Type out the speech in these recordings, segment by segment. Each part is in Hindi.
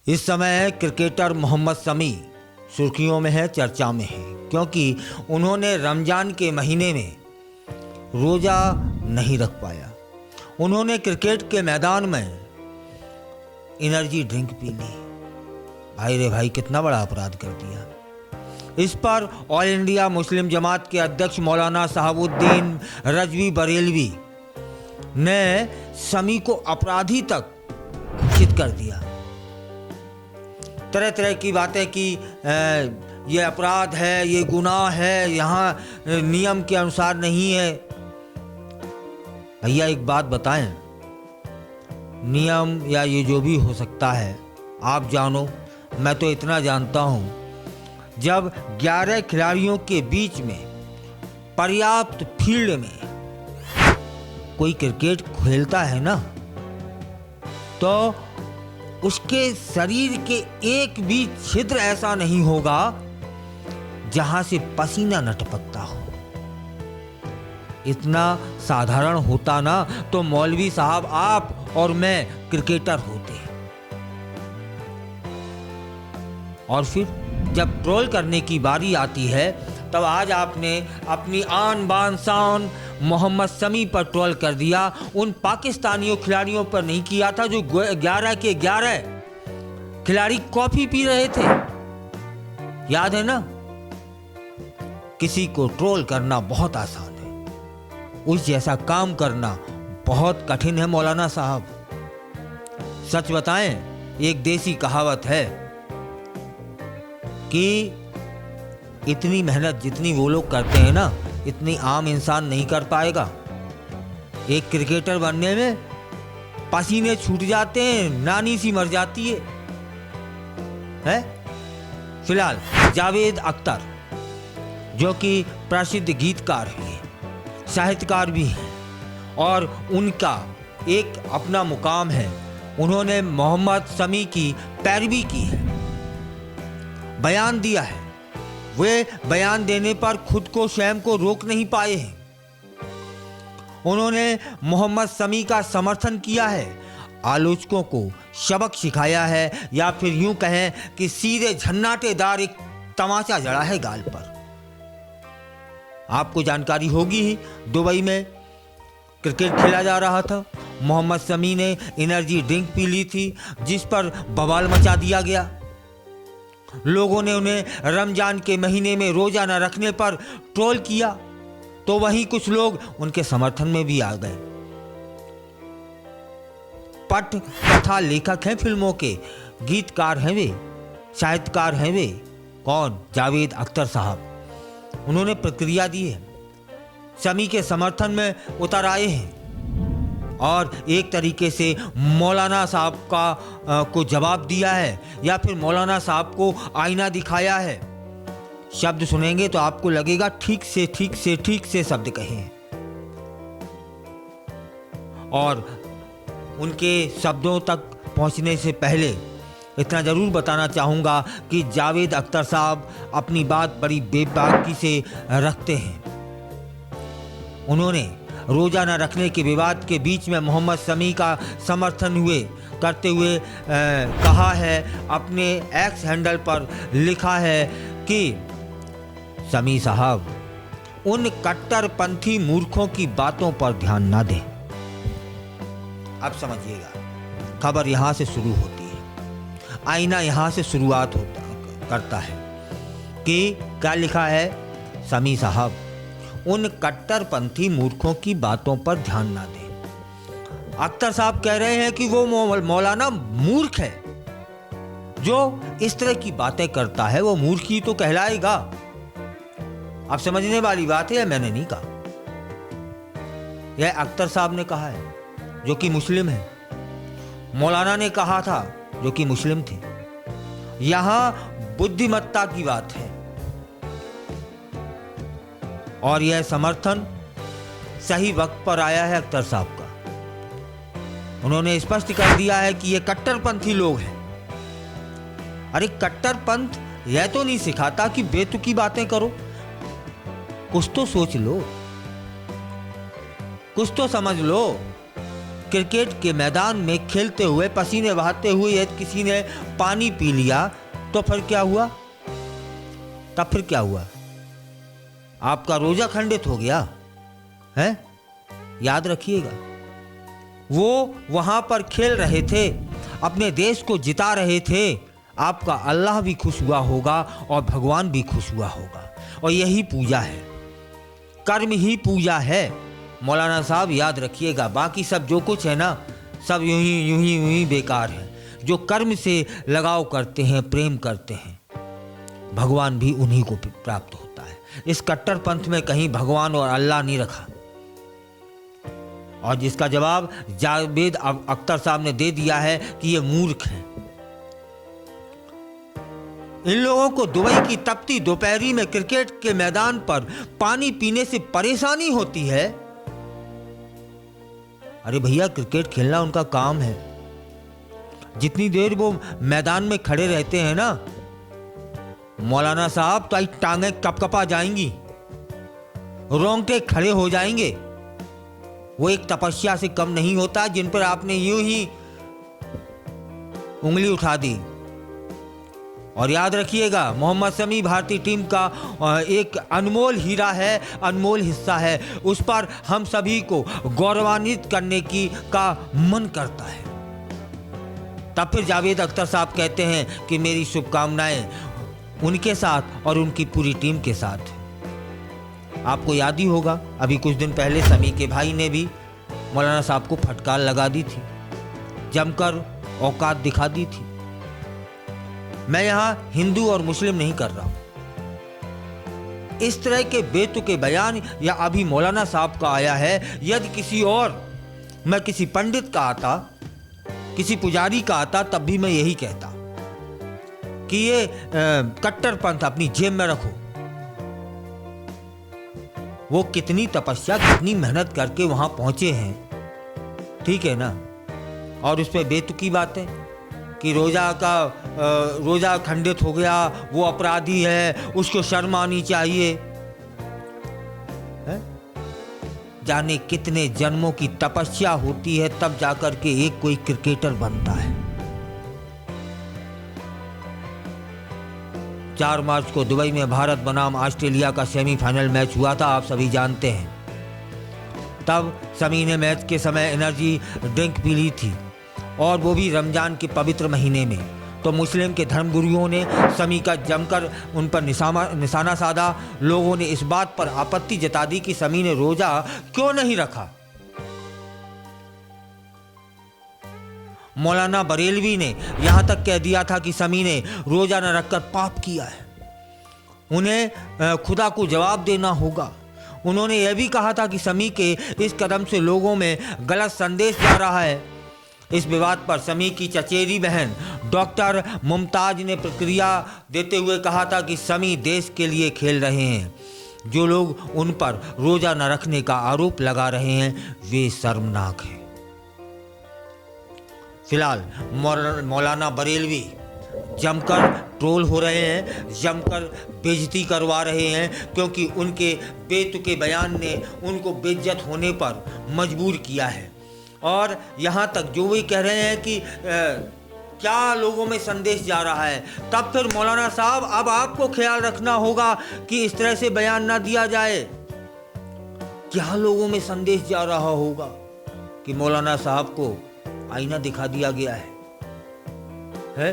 इस समय क्रिकेटर मोहम्मद शमी सुर्खियों में है, चर्चा में है, क्योंकि उन्होंने रमज़ान के महीने में रोज़ा नहीं रख पाया। उन्होंने क्रिकेट के मैदान में एनर्जी ड्रिंक पी ली। भाई रे भाई, कितना बड़ा अपराध कर दिया। इस पर ऑल इंडिया मुस्लिम जमात के अध्यक्ष मौलाना शहाबुद्दीन रजवी बरेलवी ने शमी को अपराधी तक घोषित कर दिया। तरह तरह की बातें की, ये अपराध है, ये गुनाह है, यहाँ नियम के अनुसार नहीं है। भैया एक बात बताएं, नियम या ये जो भी हो सकता है आप जानो, मैं तो इतना जानता हूँ, जब 11 खिलाड़ियों के बीच में पर्याप्त फील्ड में कोई क्रिकेट खेलता है ना, तो उसके शरीर के एक भी छिद्र ऐसा नहीं होगा जहां से पसीना न टपकता हो। इतना साधारण होता ना तो मौलवी साहब आप और मैं क्रिकेटर होते। और फिर जब ट्रोल करने की बारी आती है, तब आज आपने अपनी आन बान शान मोहम्मद शमी पर ट्रोल कर दिया। उन पाकिस्तानियों खिलाड़ियों पर नहीं किया था जो 11 के 11 खिलाड़ी कॉफी पी रहे थे, याद है ना। किसी को ट्रोल करना बहुत आसान है, उस जैसा काम करना बहुत कठिन है मौलाना साहब। सच बताएं, एक देसी कहावत है कि इतनी मेहनत जितनी वो लोग करते हैं ना, इतनी आम इंसान नहीं कर पाएगा। एक क्रिकेटर बनने में पसीने छूट जाते हैं, नानी सी मर जाती है? फिलहाल जावेद अख्तर, जो कि प्रसिद्ध गीतकार हैं, साहित्यकार भी हैं, और उनका एक अपना मुकाम है। उन्होंने मोहम्मद शमी की पैरवी की है, बयान दिया है। वे बयान देने पर खुद को स्वयं को रोक नहीं पाए हैं। उन्होंने मोहम्मद शमी का समर्थन किया है, आलोचकों को सबक सिखाया है, या फिर यूं कहें कि सीधे झन्नाटेदार एक तमाचा जड़ा है गाल पर। आपको जानकारी होगी ही, दुबई में क्रिकेट खेला जा रहा था। मोहम्मद शमी ने एनर्जी ड्रिंक पी ली थी, जिस पर बवाल मचा दिया गया। लोगों ने उन्हें रमजान के महीने में रोजा न रखने पर ट्रोल किया, तो वहीं कुछ लोग उनके समर्थन में भी आ गए। पट कथा लेखक हैं, फिल्मों के गीतकार हैं वे, साहित्यकार हैं वे। कौन? जावेद अख्तर साहब। उन्होंने प्रतिक्रिया दी है, शमी के समर्थन में उतर आए हैं और एक तरीके से मौलाना साहब का को जवाब दिया है, या फिर मौलाना साहब को आईना दिखाया है। शब्द सुनेंगे तो आपको लगेगा ठीक से शब्द कहे हैं। और उनके शब्दों तक पहुंचने से पहले इतना जरूर बताना चाहूँगा कि जावेद अख्तर साहब अपनी बात बड़ी बेबाकी से रखते हैं। उन्होंने रोजा न रखने के विवाद के बीच में मोहम्मद शमी का समर्थन करते हुए कहा है, अपने एक्स हैंडल पर लिखा है कि शमी साहब उन कट्टरपंथी मूर्खों की बातों पर ध्यान ना दें। अब समझिएगा, खबर यहां से शुरू होती है, आईना यहां से शुरुआत करता है कि क्या लिखा है, शमी साहब उन कट्टरपंथी मूर्खों की बातों पर ध्यान ना दें। अख्तर साहब कह रहे हैं कि वो मौलाना मूर्ख है, जो इस तरह की बातें करता है वो मूर्ख ही तो कहलाएगा। अब समझने वाली बात है, मैंने नहीं कहा, यह अख्तर साहब ने कहा है, जो कि मुस्लिम है। मौलाना ने कहा था, जो कि मुस्लिम थे। यहां बुद्धिमत्ता की बात है, और यह समर्थन सही वक्त पर आया है अख्तर साहब का। उन्होंने स्पष्ट कर दिया है कि ये कट्टरपंथी लोग हैं। अरे कट्टरपंथ यह तो नहीं सिखाता कि बेतुकी बातें करो, कुछ तो सोच लो, कुछ तो समझ लो। क्रिकेट के मैदान में खेलते हुए पसीने बहाते हुए यदि किसी ने पानी पी लिया तो फिर क्या हुआ? तब फिर क्या हुआ? आपका रोजा खंडित हो गया है। याद रखिएगा, वो वहां पर खेल रहे थे, अपने देश को जिता रहे थे। आपका अल्लाह भी खुश हुआ होगा और भगवान भी खुश हुआ होगा। और यही पूजा है, कर्म ही पूजा है मौलाना साहब, याद रखिएगा। बाकी सब जो कुछ है ना, सब यूं ही बेकार है। जो कर्म से लगाव करते हैं, प्रेम करते हैं, भगवान भी उन्हीं को प्राप्त होता है। इस कट्टर पंथ में कहीं भगवान और अल्लाह नहीं रखा। और जिसका जवाब जावेद अख्तर साहब ने दे दिया है कि ये मूर्ख हैं। इन लोगों को दुबई की तपती दोपहरी में क्रिकेट के मैदान पर पानी पीने से परेशानी होती है। अरे भैया, क्रिकेट खेलना उनका काम है। जितनी देर वो मैदान में खड़े रहते हैं ना मौलाना साहब, तो टांगें कपकपा जाएंगी, रोंगटे खड़े हो जाएंगे। वो एक तपस्या से कम नहीं होता जिन पर आपने यूं ही उंगली उठा दी। और याद रखिएगा, मोहम्मद शमी भारतीय टीम का एक अनमोल हीरा है, अनमोल हिस्सा है। उस पर हम सभी को गौरवान्वित करने का मन करता है। तब फिर जावेद अख्तर साहब कहते हैं कि मेरी शुभकामनाएं उनके साथ और उनकी पूरी टीम के साथ। आपको याद ही होगा, अभी कुछ दिन पहले शमी के भाई ने भी मौलाना साहब को फटकार लगा दी थी, जमकर औकात दिखा दी थी। मैं यहां हिंदू और मुस्लिम नहीं कर रहा हूं। इस तरह के बेतुके बयान या अभी मौलाना साहब का आया है, यदि किसी और, मैं किसी पंडित का आता, किसी पुजारी का आता, तब भी मैं यही कहता कि ये कट्टरपंथ अपनी जेब में रखो। वो कितनी तपस्या, कितनी मेहनत करके वहां पहुंचे हैं, ठीक है ना। और उस पर बेतुकी बातें कि रोजा खंडित हो गया, वो अपराधी है, उसको शर्म आनी चाहिए है? जाने कितने जन्मों की तपस्या होती है तब जाकर के एक कोई क्रिकेटर बनता है। 4 मार्च को दुबई में भारत बनाम ऑस्ट्रेलिया का सेमीफाइनल मैच हुआ था, आप सभी जानते हैं। तब शमी ने मैच के समय एनर्जी ड्रिंक पी ली थी, और वो भी रमजान के पवित्र महीने में। तो मुस्लिम के धर्मगुरुओं ने शमी का जमकर उन पर निशाना साधा। लोगों ने इस बात पर आपत्ति जता दी कि शमी ने रोजा क्यों नहीं रखा। मौलाना बरेलवी ने यहां तक कह दिया था कि शमी ने रोजा न रखकर पाप किया है, उन्हें खुदा को जवाब देना होगा। उन्होंने यह भी कहा था कि शमी के इस कदम से लोगों में गलत संदेश जा रहा है। इस विवाद पर शमी की चचेरी बहन डॉक्टर मुमताज ने प्रतिक्रिया देते हुए कहा था कि शमी देश के लिए खेल रहे हैं। जो लोग उन पर रोजा न रखने का आरोप लगा रहे हैं वे शर्मनाक हैं। फिलहाल मौलाना बरेलवी जमकर ट्रोल हो रहे हैं, जमकर बेइज्जती करवा रहे हैं, क्योंकि उनके बेतुके बयान ने उनको बेइज्जत होने पर मजबूर किया है। और यहाँ तक जो भी कह रहे हैं कि क्या लोगों में संदेश जा रहा है, तब फिर मौलाना साहब अब आपको ख्याल रखना होगा कि इस तरह से बयान ना दिया जाए। क्या लोगों में संदेश जा रहा होगा कि मौलाना साहब को आईना दिखा दिया गया है?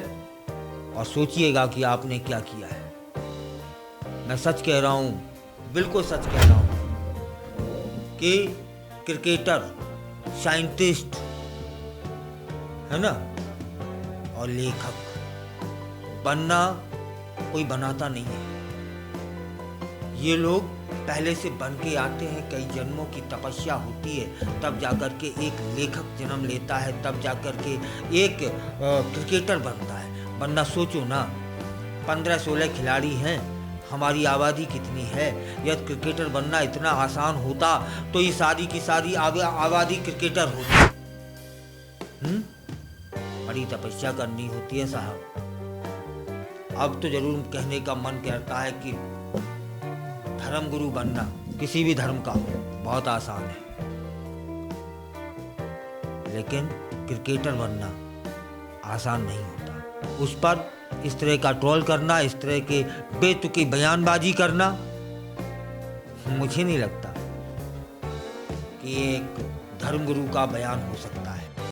और सोचिएगा कि आपने क्या किया है। मैं सच कह रहा हूं, बिल्कुल सच कह रहा हूं कि क्रिकेटर, साइंटिस्ट है ना, और लेखक बनना कोई बनाता नहीं है। ये लोग पहले से बन के आते हैं, कई जन्मों की तपस्या होती है, तब जाकर के एक लेखक जन्म लेता है, तब जाकर के एक क्रिकेटर बनता है। वरना सोचो ना, 15-16 खिलाड़ी हैं, हमारी आबादी कितनी है। यदि क्रिकेटर बनना इतना आसान होता तो ये सारी की सारी आबादी क्रिकेटर होती। बड़ी तपस्या करनी होती है साहब। अब तो जरूर कहने का मन करता है कि धर्मगुरु बनना किसी भी धर्म का हो बहुत आसान है, लेकिन क्रिकेटर बनना आसान नहीं होता। उस पर इस तरह का ट्रोल करना, इस तरह के बेतुकी बयानबाजी करना, मुझे नहीं लगता कि एक धर्मगुरु का बयान हो सकता है।